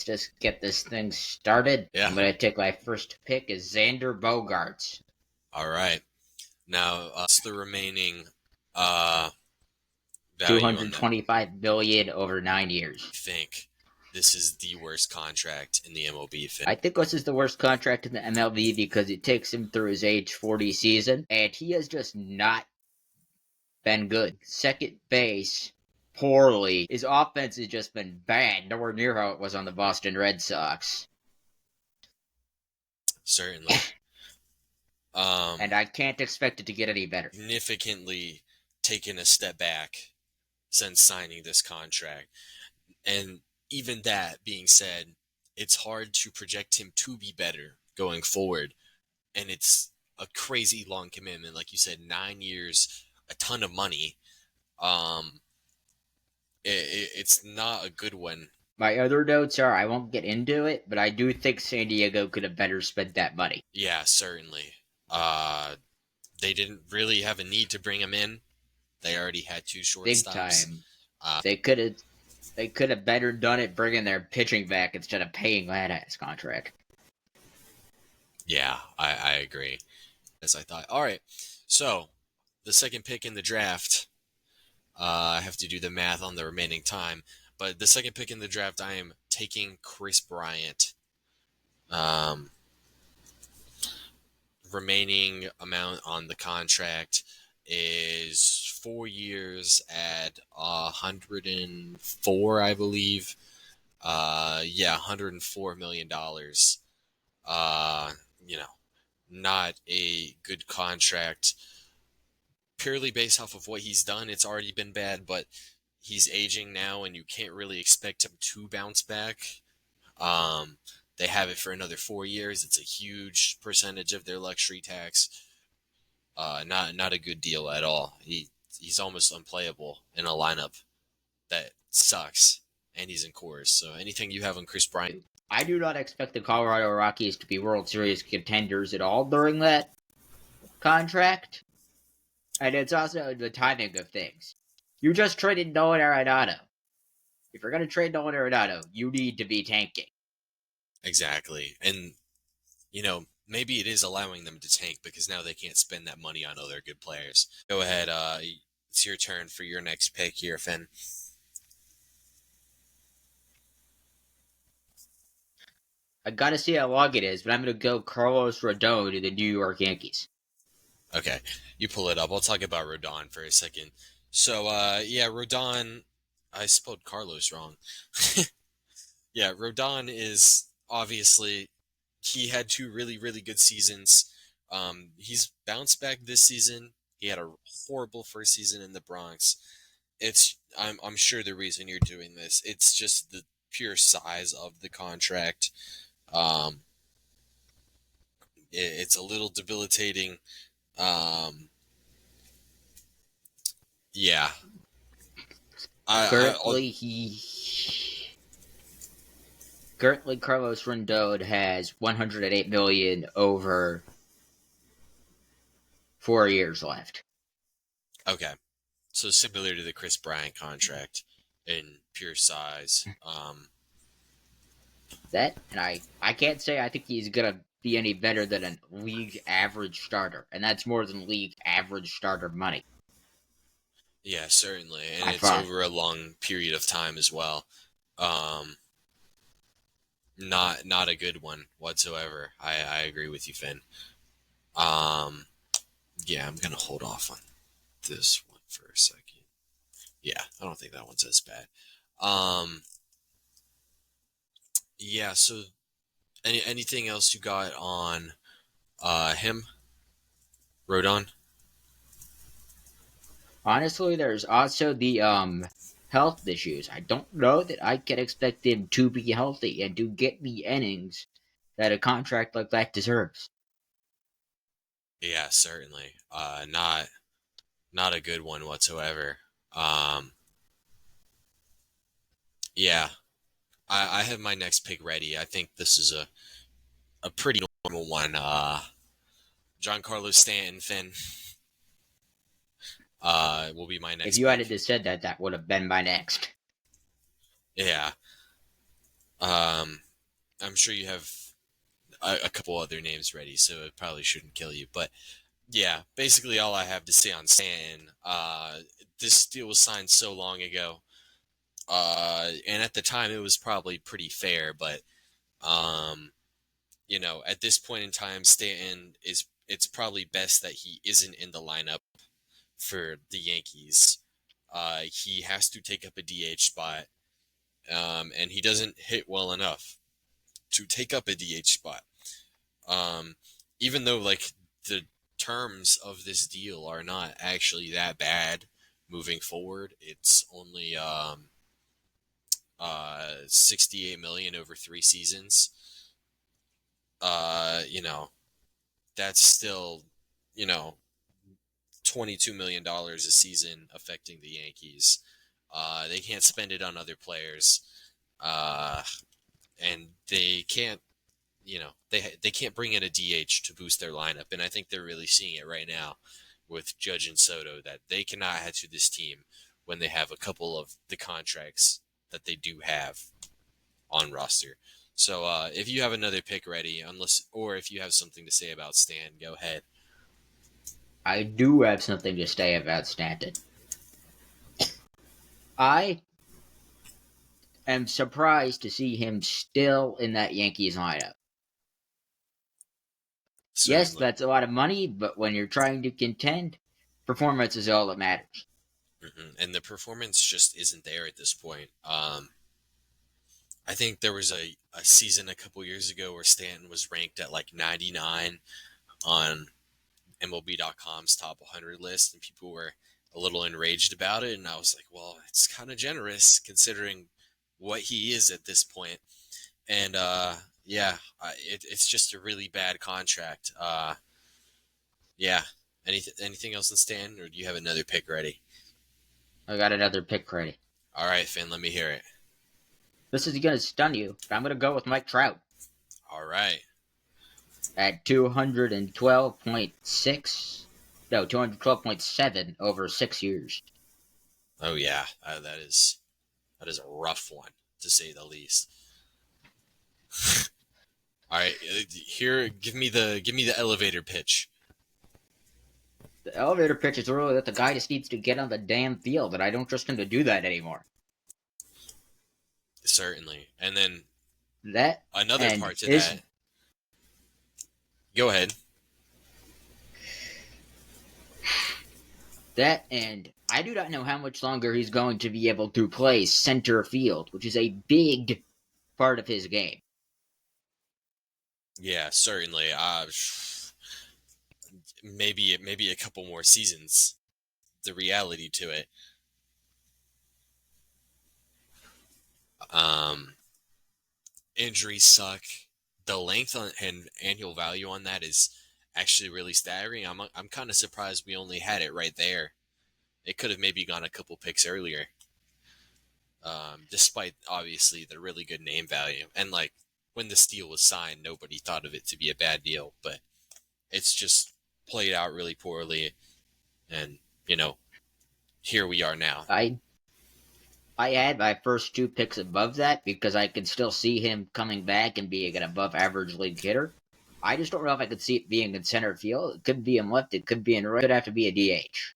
let's just get this thing started. Yeah. I'm going to take my first pick is Xander Bogaerts. All right. Now, what's the remaining value on that? $225 million over 9 years. I think this is the worst contract in the MLB. I think this is the worst contract in the MLB because it takes him through his age 40 season, and he has just not been good. Second base, poorly. His offense has just been bad, nowhere near how it was on the Boston Red Sox. Certainly. And I can't expect it to get any better. Significantly taken a step back since signing this contract. And even that being said, it's hard to project him to be better going forward. And it's a crazy long commitment. Like you said, 9 years, a ton of money. It's not a good one. My other notes are, I won't get into it, but I do think San Diego could have better spent that money. Yeah, certainly. They didn't really have a need to bring him in. They already had 2 shortstops. Big time. They could have better done it bringing their pitching back instead of paying that ass contract. Yeah, I agree. As I thought. All right, so the second pick in the draft, I have to do the math on the remaining time, but the second pick in the draft, I am taking Kris Bryant. Remaining amount on the contract is 4 years at $104, I believe. $104 million. Not a good contract. Purely based off of what he's done, it's already been bad, but he's aging now, and you can't really expect him to bounce back. They have it for another 4 years. It's a huge percentage of their luxury tax. Not a good deal at all. He's almost unplayable in a lineup that sucks, and he's in Coors. So anything you have on Kris Bryant? I do not expect the Colorado Rockies to be World Series contenders at all during that contract. And it's also the timing of things. You just traded Nolan Arenado. If you're going to trade Nolan Arenado, you need to be tanking. Exactly. And, maybe it is allowing them to tank because now they can't spend that money on other good players. Go ahead. It's your turn for your next pick here, Finn. I gotta see how long it is, but I'm gonna go Carlos Rodon to the New York Yankees. Okay, you pull it up. I'll talk about Rodon for a second. So, Rodon, I spelled Carlos wrong. Yeah, Rodon is obviously, he had 2 really, really good seasons. He's bounced back this season. He had a horrible first season in the Bronx. I'm sure the reason you're doing this, it's just the pure size of the contract. It's a little debilitating. Yeah. Currently, Carlos Rodon has $108 million over 4 years left. Okay, so similar to the Kris Bryant contract in pure size. I can't say I think he's gonna be any better than a league average starter, and that's more than league average starter money. Yeah, certainly, and it's over a long period of time as well. Not a good one whatsoever. I agree with you, Finn. Yeah, I'm gonna hold off on this one for a second. Yeah, I don't think that one's as bad. Yeah, so anything else you got on him? Rodon? Honestly, there's also the health issues. I don't know that I can expect him to be healthy and to get the innings that a contract like that deserves. Yeah, certainly. Not a good one whatsoever. Yeah. I have my next pick ready. I think this is a pretty normal one. Giancarlo Stanton, Finn. Will be my next If you pick. had just said that, that would have been my next. Yeah. I'm sure you have a couple other names ready, so it probably shouldn't kill you. But yeah, basically all I have to say on Stanton. This deal was signed so long ago, and at the time it was probably pretty fair. But um, at this point in time, Stanton is. It's probably best that he isn't in the lineup for the Yankees. He has to take up a DH spot, and he doesn't hit well enough to take up a DH spot. Um, Even though like the terms of this deal are not actually that bad moving forward, it's only 68 million over 3 seasons. Uh, you know, that's still, you know, $22 million a season affecting the Yankees. They can't spend it on other players, uh, and they can't. They can't bring in a DH to boost their lineup, and I think they're really seeing it right now with Judge and Soto that they cannot add to this team when they have a couple of the contracts that they do have on roster. So if you have another pick ready, or if you have something to say about Stan, go ahead. I do have something to say about Stanton. I am surprised to see him still in that Yankees lineup. Yes, Certainly. that's a lot of money, but when you're trying to contend, performance is all that matters. And the performance just isn't there at this point. I think there was a season a couple years ago where Stanton was ranked at like 99 on MLB.com's top 100 list, and people were a little enraged about it. And I was like, well, it's kind of generous considering what he is at this point. And yeah, it's just a really bad contract. Yeah. Anything else in Stan, or do you have another pick ready? I got another pick ready. All right, Finn, let me hear it. This is going to stun you, but I'm going to go with Mike Trout All right. at 212.6. No, 212.7 over 6 years. Oh yeah, that is a rough one to say the least. All right, here, give me the elevator pitch. The elevator pitch is really that the guy just needs to get on the damn field, and I don't trust him to do that anymore. Certainly, and then That another and part to is that. Go ahead. that and I do not know how much longer he's going to be able to play center field, which is a big part of his game. Yeah, certainly. Maybe a couple more seasons. The reality to it. Um, Injuries suck. The length and annual value on that is actually really staggering. I'm kind of surprised we only had it right there. It could have maybe gone a couple picks earlier. Despite obviously the really good name value. And like when this deal was signed, nobody thought of it to be a bad deal, but it's just played out really poorly. And, here we are now. I had my first two picks above that because I could still see him coming back and being an above average league hitter. I just don't know if I could see it being in center field. It could be in left, it could be in right, it could have to be a DH.